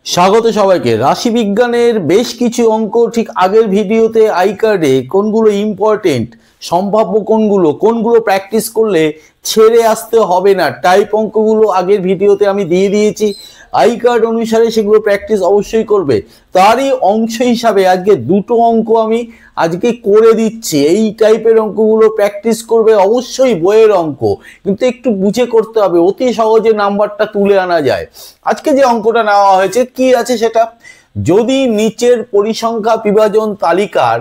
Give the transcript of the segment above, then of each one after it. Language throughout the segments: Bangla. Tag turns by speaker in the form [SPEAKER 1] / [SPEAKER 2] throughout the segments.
[SPEAKER 1] স্বাগত সবাইকে। রাশিবিজ্ঞানের বেশ কিছু অঙ্ক ঠিক আগের ভিডিওতে আই কার্ডে কোনগুলো ইম্পর্টেন্ট, সম্ভাব্য কোনগুলো প্র্যাকটিস করলে ছেড়ে আসতে হবে না, টাইপ অঙ্কগুলো আগের ভিডিওতে আমি দিয়ে দিয়েছি। আই কার্ড অনুসারে সেগুলো প্র্যাকটিস অবশ্যই করবে। তারই অংশ হিসাবে আজকে দুটো অঙ্ক আমি আজকে করে দিচ্ছি। এই টাইপের অঙ্কগুলো প্র্যাকটিস করবে অবশ্যই, বইয়ের অঙ্ক, কিন্তু একটু বুঝে করতে হবে, অতি সহজে নাম্বারটা তুলে আনা যায়। আজকে যে অঙ্কটা নেওয়া হয়েছে কি আছে সেটা, যদি নিচের পরিসংখ্যা বিভাজন তালিকার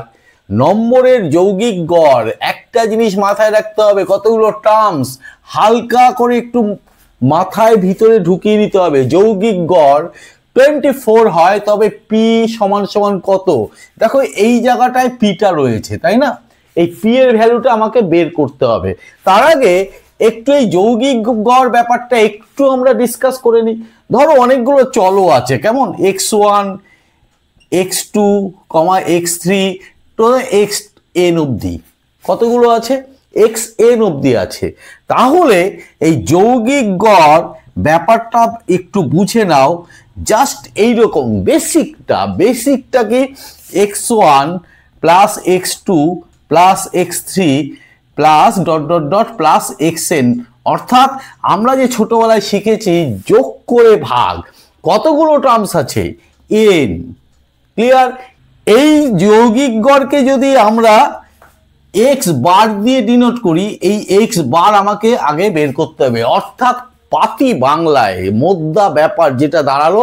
[SPEAKER 1] নম্বরের যৌগিক গড়, একটা জিনিস মাথায় রাখতে হবে, কতগুলো টার্মস হালকা করে একটু মাথায় ভিতরে ঢুকিয়ে নিতে হবে। যৌগিক গড় 24 হয়, তবে পি সমান সমান কত? দেখো এই জায়গাটায় পিটা রয়েছে, তাই না? এই পি এর ভ্যালুটা আমাকে বের করতে হবে। তার আগে একটু এই যৌগিক গড় ব্যাপারটা একটু আমরা ডিসকাস করে নিই। ধরো অনেকগুলো চলো আছে, কেমন x1 x2 x3 তো xn অবধি কতগুলো আছে? xn অবধি আছে। তাহলে এই যৌগিক গড় ব্যাপারটা একটু বুঝে নাও। জাস্ট এইরকম বেসিকটা কি, x1 plus x2 plus x3 plus dot dot dot plus xn, অর্থাৎ আমরা যে ছোটবেলায় শিখেছি যোগ করে ভাগ, কতগুলো টার্মস আছে? n। ক্লিয়ার? এই যৌগিক গড়কে যদি আমরা x বার দিয়ে ডিনোট করি, এই x বার আমাকে আগে বের করতে হবে। অর্থাৎ পাতি বাংলায় মোদ্দা ব্যাপার যেটা দাঁড়ালো,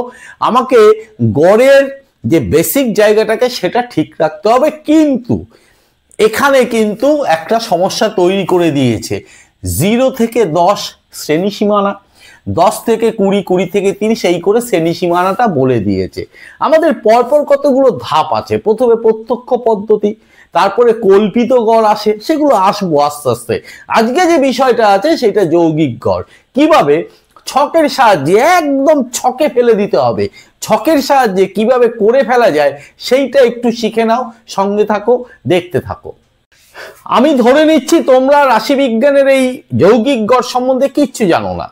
[SPEAKER 1] আমাকে গড়ের যে বেসিক জায়গাটাকে সেটা ঠিক রাখতে হবে। কিন্তু এখানে কিন্তু একটা সমস্যা তৈরি করে দিয়েছে। 0 থেকে 10 শ্রেণী সীমানা, 10 থেকে 20, 20 থেকে 30, এই করে শ্রেণী সীমানাটা বলে দিয়েছে। আমাদের পরপর কতগুলো ধাপ আছে। প্রথমে প্রত্যক্ষ পদ্ধতি, তারপরে কল্পিত গড় আসে, সেগুলো আসবো আস্তে আস্তে। আজকে যে বিষয়টা আছে সেটা যৌগিক গড়। কিভাবে? ছকের সাহায্যে, একদম ছকে ফেলে দিতে হবে। ছকের সাহায্যে কিভাবে করে ফেলা যায় সেইটা একটু শিখে নাও, সঙ্গে থাকো, দেখতে থাকো। আমি ধরে নিচ্ছি তোমরা রাশিবিজ্ঞানের এই যৌগিক গড় সম্বন্ধে কিচ্ছু জানো না।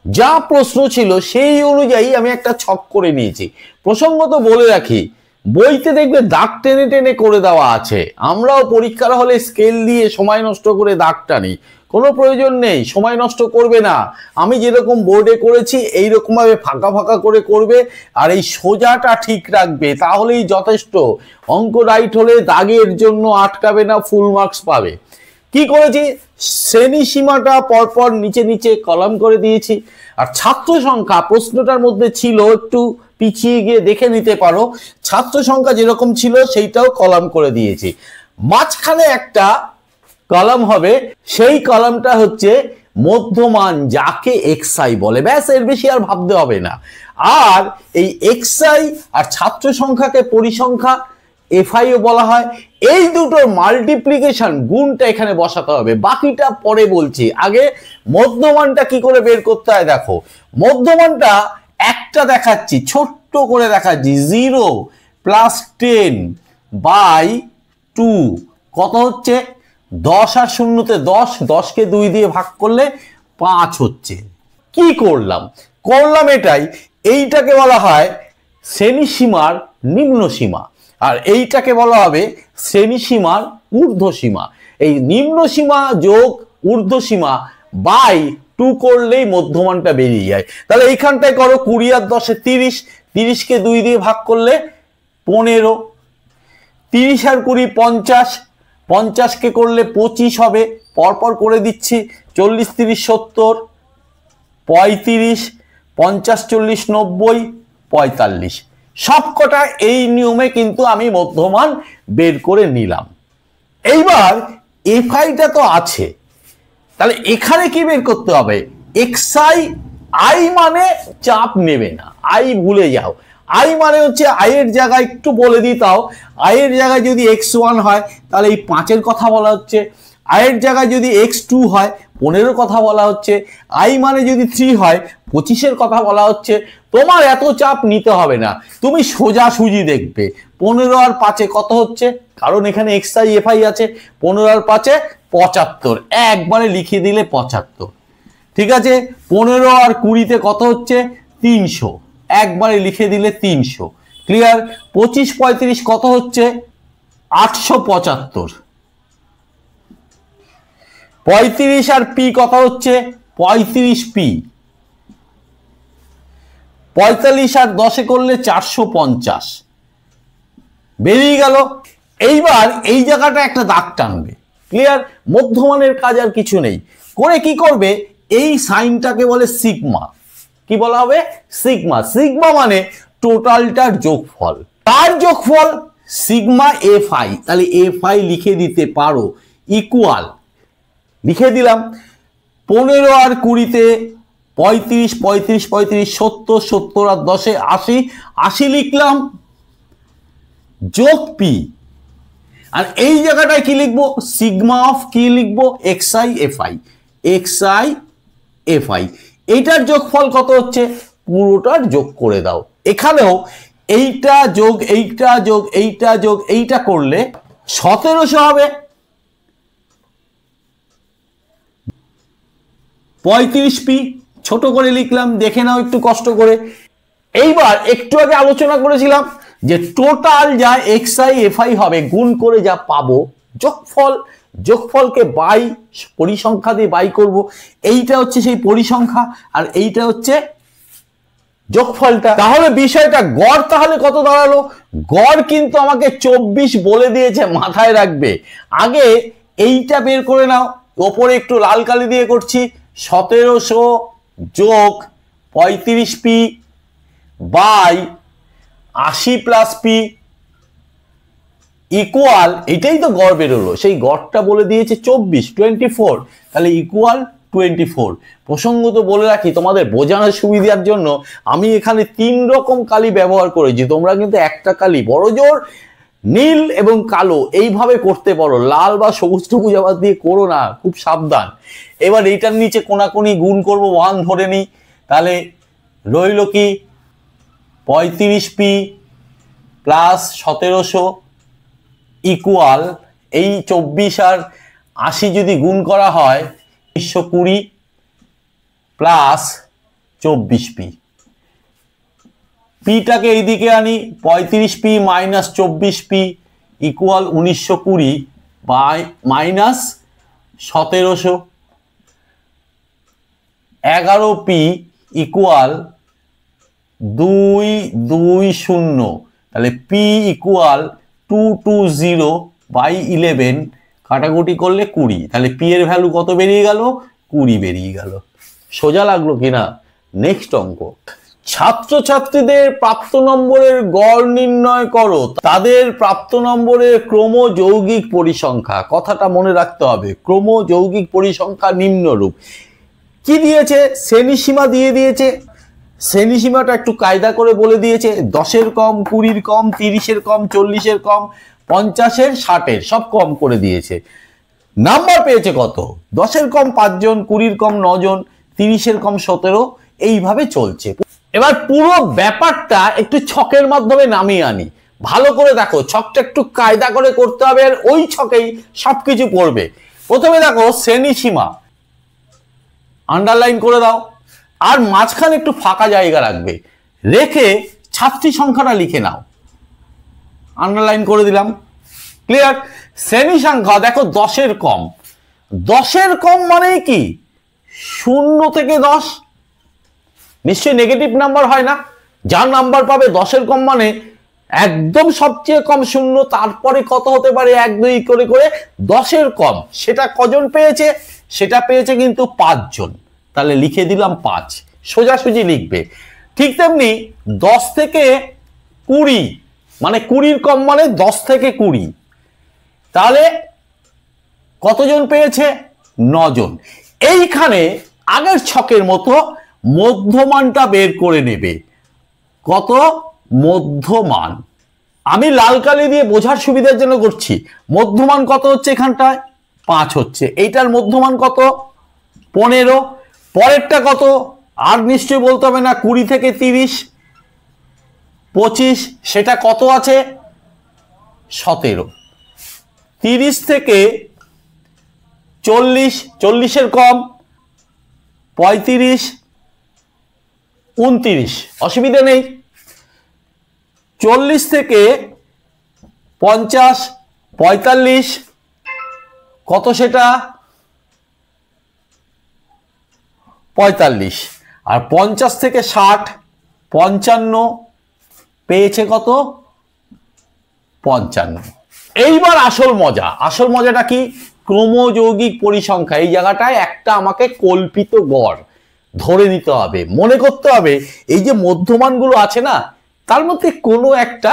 [SPEAKER 1] যা প্রশ্ন ছিল সেই অনুযায়ী আমি একটা ছক করে নিয়েছি। প্রসঙ্গত বলে রাখি, বইতে দেখবে দাগ টেনে টেনে করে দেওয়া আছে। আমরাও পরীক্ষার হলে স্কেল দিয়ে সময় নষ্ট করে দাগ টানি, কোনো প্রয়োজন নেই, সময় নষ্ট করবে না। আমি যেরকম বোর্ডে করেছি এইরকম ভাবে ফাঁকা ফাঁকা করে করবে, আর এই সোজাটা ঠিক রাখবে, তাহলেই যথেষ্ট। অঙ্ক রাইট হলে দাগের জন্য আটকাবে না, ফুল মার্কস পাবে। কি করেছি? শ্রেণী সীমাটা পরপর নিচে নিচে কলাম করে দিয়েছি। আর ছাত্র সংখ্যা প্রশ্নটার মধ্যে ছিল, একটু পিছিয়ে গিয়ে দেখে নিতে পারো, ছাত্র সংখ্যা যেরকম ছিল সেইটাও কলাম করে দিয়েছি। মাঝখানে একটা কলাম হবে, সেই কলামটা হচ্ছে মধ্যমান, যাকে xi বলে। ব্যাস, এর বেশি আর ভাবতে হবে না। আর এই xi আর ছাত্র সংখ্যাকে পরিসংখ্যা fi-ও বলা হয়। এই দুটোর মাল্টিপ্লিকেশন, গুণটা এখানে বসাতে হবে। বাকিটা পরে বলছি, আগে মধ্যমানটা কি করে বের করতে হয় দেখো। মধ্যমানটা একটা দেখাচ্ছি, ছোট্ট করে দেখাচ্ছি, 0 প্লাস 10 বাই 2 কত হচ্ছে? 10 আর 0-তে 10, 10কে 2 দিয়ে ভাগ করলে 5 হচ্ছে। কি করলাম এটাই। এইটাকে বলা হয় শ্রেণী সীমার নিম্ন সীমা, আর এইটাকে বলা হবে শ্রেণী সীমার ঊর্ধ্ব সীমা। এই নিম্ন সীমা যোগ ঊর্ধ্ব সীমা বাই 2 করলেই মধ্যমানটা বেরিয়ে যায়। তাহলে এইখানটায় করো 20 আর 10-এ 30, 30কে 2 দিয়ে ভাগ করলে 15, 30 আর 20 50, 50কে করলে 25 হবে। পরপর করে দিচ্ছি, 40 30 70, 35, 50 40 90, 45। সবকটা এই নিয়মে কিন্তু আমি মধ্যমান বের করে নিলাম। এইবার এফআইটা তো আছে, তাহলে এখানে কি বের করতে হবে? xi, i মানে চাপ নেবে না, i ভুলে যাও। i মানে হচ্ছে, i এর জায়গায় একটু বলে দিতাও, i এর জায়গায় যদি x1 হয় তাহলে এই 5-এর কথা বলা হচ্ছে, i এর জায়গায় যদি x2 হয় 15-এর কথা বলা হচ্ছে, i মানে যদি 3 হয় 25-এর কথা বলা হচ্ছে। তোমার এত চাপ নিতে হবে না, তুমি সোজাসুজি দেখবে 15 আর 5-এ কত হচ্ছে, কারণ এখানে xi fi আছে। 15 আর 5-এ 75, একবারে লিখে দিলে 75। ঠিক আছে? 15 আর 20-তে কত হচ্ছে? 300। একবারে লিখে দিলে 300। ক্লিয়ার? 25 35 কত হচ্ছে? 875। 35 আর পি কত হচ্ছে? 35 পি। 45 আর 10 করলে 450 বেরিয়ে গেল। এইবার এই জায়গাটা একটা দাগ টানবে। ক্লিয়ার? মধ্যমানের কাজ আর কিছু নেই। করে কি করবে? এই সাইনটাকে বলে সিগমা। কি বলা হবে? সিগমা। সিগমা মানে টোটালটার যোগফল। তার যোগফল সিগমা এফ আই। তাহলে এফ আই লিখে দিতে পারো ইকুয়াল, লিখে দিলাম 15 আর 20-তে 35 35 35 70 70 আর 10-এ 80 80 লিখলাম যোগ পি। আর এই জায়গাটায় কি লিখবো? সিগমা অফ কি লিখবো? XI FI. এক্সআই এফআই এইটার যোগফল কত হচ্ছে? পুরোটার যোগ করে দাও। এখানেও এইটা যোগ এইটা যোগ এইটা যোগ এইটা করলে 1700 হবে। 35 পি ছোট করে লিখলাম, দেখে নাও একটু কষ্ট করে। এইবার একটু আগে আলোচনা করেছিলাম যে টোটাল যা এক্সআই এফআই হবে গুণ করে যা পাবো যোগফল, যোগফলকে বাই পরিসংখ্যা দিয়ে বাই করব। এইটা হচ্ছে সেই পরিসংখ্যা আর এইটা হচ্ছে যোগফলটা। তাহলে বিষয়টা গড় তাহলে কত দাঁড়ালো? গড় কিন্তু আমাকে 24 বলে দিয়েছে, মাথায় রাখবে। আগে এইটা বের করে নাও, ওপরে একটু লাল কালি দিয়ে করছি। 1700 যোগ 35 P by 80 plus P equal, এটাই তো গড় বেরোলো। সেই গড়টা বলে দিয়েছে 24 তাহলে ইকুয়াল 24। প্রসঙ্গত বলে রাখি তোমাদের বোঝানোর সুবিধার জন্য আমি এখানে 3 রকম কালি ব্যবহার করেছি। তোমরা কিন্তু একটা কালি বড় জোর নীল এবং কালো এইভাবে করতে পারো, লাল বা সবুজ টবুজ আবার দিয়ে করো না, খুব সাবধান। এবার এইটার নিচে কোনাকুনি গুণ করবো 1 ধরে নিই। তাহলে রইল কি 35 পি প্লাস 1700 ইকুয়াল এই 24 আর 80 যদি গুণ করা হয় 1920 প্লাস 24 পি। পিটাকে এইদিকে আনি, 35 P minus 24 P equal 1920 by minus 1700। 11 P equal 220। তাহলে পি ইকুয়াল 220 বাই 11 কাটাকুটি করলে 20। তাহলে পি এর ভ্যালু কত বেরিয়ে গেল? 20 বেরিয়ে গেল। সোজা লাগলো কিনা? নেক্সট অঙ্ক। ছাত্রছাত্রীদের প্রাপ্ত নম্বরের গড় নির্ণয় করো, তাদের প্রাপ্ত নম্বরের ক্রমযৌগিক পরিসংখ্যা। কথাটা মনে রাখতে হবে, ক্রমযৌগিক পরিসংখ্যা নিম্নরূপ। কি দিয়েছে? শ্রেণীসীমা দিয়ে দিয়েছে। শ্রেণীসীমাটা একটু কায়দা করে বলে দিয়েছে, 10-এর কম, 20-এর কম, 30-এর কম, 40-এর কম, 50-এর, 60-এর সব কম করে দিয়েছে। নাম্বার পেয়েছে কত? 10-এর কম 5 জন, 20-এর কম 9 জন, 30-এর কম 17, এইভাবে চলছে। এবার পুরো ব্যাপারটা একটু ছকের মাধ্যমে নামিয়ে আনি। ভালো করে দেখো, ছকটা একটু কায়দা করে করতে হবে আর ওই ছকেই সবকিছু পড়বে। প্রথমে দেখো শ্রেণীসীমা আন্ডারলাইন করে দাও আর মাঝখানে একটু ফাঁকা জায়গা রাখবে, রেখে ছাত্রী সংখ্যাটা লিখে নাও। আন্ডারলাইন করে দিলাম। ক্লিয়ার? শ্রেণী সংখ্যা দেখো 10-এর কম। 10-এর কম মানে কি? 0 থেকে 10। নিশ্চয়ই নেগেটিভ নাম্বার হয় না? যার নাম্বার পাবে 10-এর কম মানে একদম সবচেয়ে কম 0, তারপরে কত হতে পারে 1 2 করে করে 10-এর কম। সেটা কজন পেয়েছে? সেটা পেয়েছে কিন্তু 5 জন। তাহলে লিখে দিলাম 5, সোজাসুজি লিখবে। ঠিক তেমনি 10 থেকে 20 মানে 20-এর কম মানে 10 থেকে 20, তাহলে কতজন পেয়েছে? 9 জন। এইখানে আগের ছকের মতো মধ্যমানটা বের করে নেবে। কত? মধ্যমান। আমি লাল কালি দিয়ে বোঝার সুবিধার জন্য করছি। মধ্যমান কত হচ্ছে? এখানটায় 5 হচ্ছে। এইটার মধ্যমান কত? 15। পরেরটা কত? আর নিশ্চয় বলতে হবে না, 20 থেকে 30, 25, সেটা কত আছে? 17। 30 থেকে 40, 40-এর কম 35, 29, অসুবিধা নেই। 40 থেকে 50, 45, কত সেটা? 45। আর 50 থেকে 60, 55, পেয়েছে কত? 55। এইবার আসল মজা। আসল মজাটা কি? ক্রমযৌগিক পরিসংখ্যা। এই জায়গাটায় একটা আমাকে কল্পিত গড় ধরে নিতে হবে, মনে করতে হবে এই যে মধ্যমানগুলো আছে না, তার মধ্যে কোনো একটা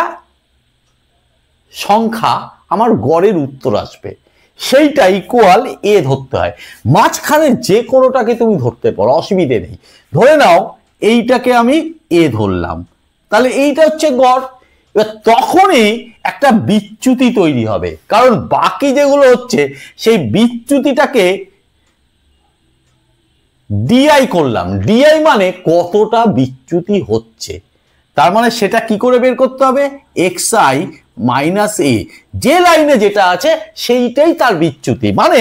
[SPEAKER 1] সংখ্যা আমার গড়ের উত্তর আসবে, সেইটা ইকুয়াল এ ধরতে হয়। মাঝখানে যে কোনোটাকে তুমি ধরতে পারো, অসুবিধে নেই। ধরে নাও এইটাকে আমি এ ধরলাম, তাহলে এইটা হচ্ছে গড়। এবার তখনই একটা বিচ্যুতি তৈরি হবে, কারণ বাকি যেগুলো হচ্ছে সেই বিচ্যুতিটাকে ডিআই করলাম। ডিআই মানে কতটা বিচ্যুতি হচ্ছে, তার মানে সেটা কি করে বের করতে হবে? xi মাইনাস এ, যে লাইনে যেটা আছে সেইটাই তার বিচ্যুতি। মানে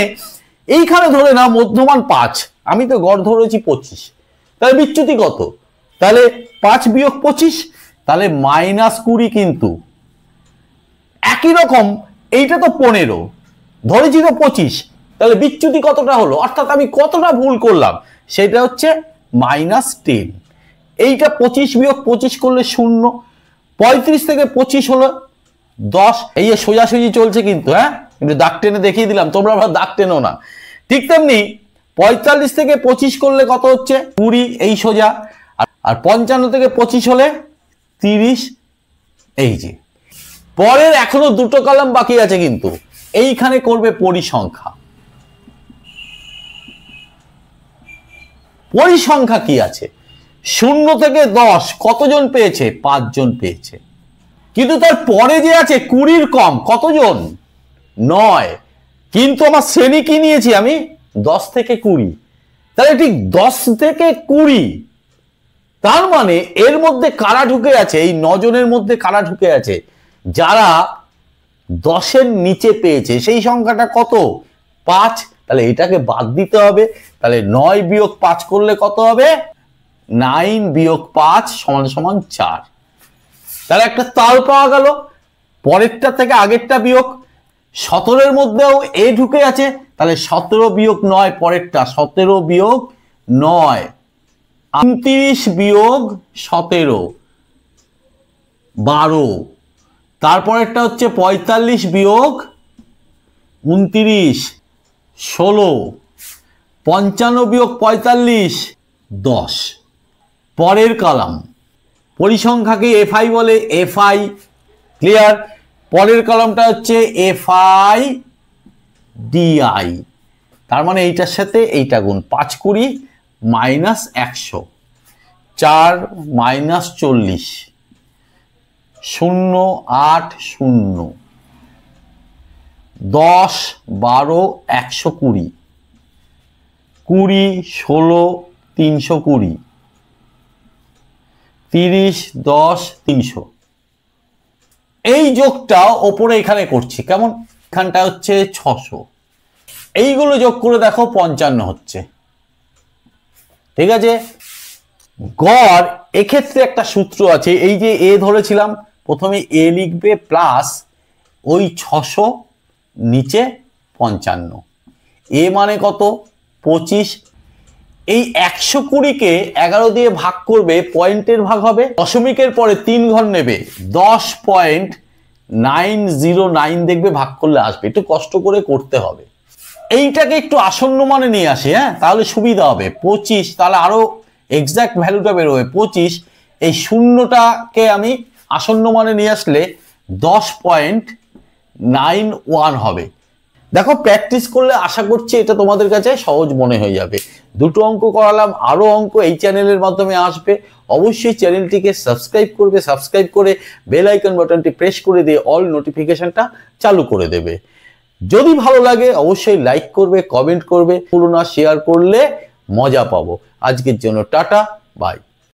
[SPEAKER 1] এইখানে ধরে না মধ্যমান 5, আমি তো গড় ধরেছি 25, তাহলে বিচ্যুতি কত? তাহলে 5 বিয়োগ 25, তাহলে -20। কিন্তু একই রকম এইটা তো 15, ধরেছি তো 25, তাহলে বিচ্যুতি কতটা হলো, অর্থাৎ আমি কতটা ভুল করলাম, সেটা হচ্ছে -10। এইটা 25 বিয়োগ 25 করলে 0, 35 থেকে 25 হলো 10। এই যে সোজাসুজি চলছে কিন্তু, হ্যাঁ, কিন্তু দাগ টেনে দেখিয়ে দিলাম, তোমরা আবার দাগ টেনো না। ঠিক তেমনি 45 থেকে 25 করলে কত হচ্ছে? 20, এই সোজা। আর 55 থেকে 25 হলে 30, এই যে। পরের এখনো দুটো কলাম বাকি আছে, কিন্তু এইখানে করবে পরিসংখ্যা। পরিসংখ্যা কি আছে? 0 থেকে 10 কতজন পেয়েছে? 5 জন পেয়েছে। কিন্তু তার পরে যে আছে 20 কম, কতজন? 9। কিন্তু আমার শ্রেণী কি নিয়েছি আমি? 10 থেকে 20, তাহলে ঠিক 10 থেকে 20। তার মানে এর মধ্যে কারা ঢুকে আছে? এই 9 জনের মধ্যে কারা ঢুকে আছে? যারা 10-এর নিচে পেয়েছে। সেই সংখ্যাটা কত? 5। তাহলে এটাকে বাদ দিতে হবে। তাহলে 9 বিয়োগ 5 করলে কত হবে? 9 বিয়োগ 5 = 4। তাহলে একটা তাল পাওয়া গেল। পরেরটা থেকে আগেরটা বিয়োগ। 17-এর মধ্যেও এ ঢুকে আছে, তাহলে 17 বিয়োগ 9, পরেরটা 17 বিয়োগ 9, 29 বিয়োগ 17, 12। তারপরেরটা হচ্ছে 45 বিয়োগ 29, 16, 55 বিয়োগ 45, 10। পরের কলাম পরিসংখ্যাকে এফআই বলে, এফআই ক্লিয়ার। পরের কলামটা হচ্ছে এফআই ডিআই, তার মানে এইটার সাথে এইটা গুণ। 5 20 মাইনাস 100, 4 মাইনাস 40, 0 8 0, 10 12 120, 20 16 320, 30 10 300। এই যোগটা ওপরে এখানে করছি, কেমন? এখানটা হচ্ছে 600। এইগুলো যোগ করে দেখো 55 হচ্ছে। ঠিক আছে, গড় এক্ষেত্রে একটা সূত্র আছে। এই যে এ ধরেছিলাম, প্রথমে এ লিখবে প্লাস ওই 600 নিচে 55। এ মানে কত? 25। এই 120-কে 11 দিয়ে ভাগ করবে, পয়েন্টের ভাগ হবে, দশমিকের পরে 3 ঘর নেবে, 10.909 দেখবে ভাগ করলে আসবে। একটু কষ্ট করে করতে হবে। এইটাকে একটু আসন্ন মানে নিয়ে আসি, হ্যাঁ, তাহলে সুবিধা হবে। 25, তাহলে আরো এক্সাক্ট ভ্যালুটা বেরোবে 25। এই শূন্যটাকে আমি আসন্ন মানে নিয়ে আসলে 10.91 হবে। দেখো, প্র্যাকটিস করলে আশা করছি এটা তোমাদের কাছে সহজ মনে হয়ে যাবে। দুটো অঙ্ক করালাম, আরো অঙ্ক এই চ্যানেলের মাধ্যমে আসবে। অবশ্যই চ্যানেলটিকে সাবস্ক্রাইব করবে, সাবস্ক্রাইব করে বেল আইকন বাটনটি প্রেস করে দিয়ে অল নোটিফিকেশনটা চালু করে দেবে। যদি ভালো লাগে অবশ্যই লাইক করবে, কমেন্ট করবে, পুরো না শেয়ার করলে মজা পাবো। আজকের জন্য টাটা, বাই।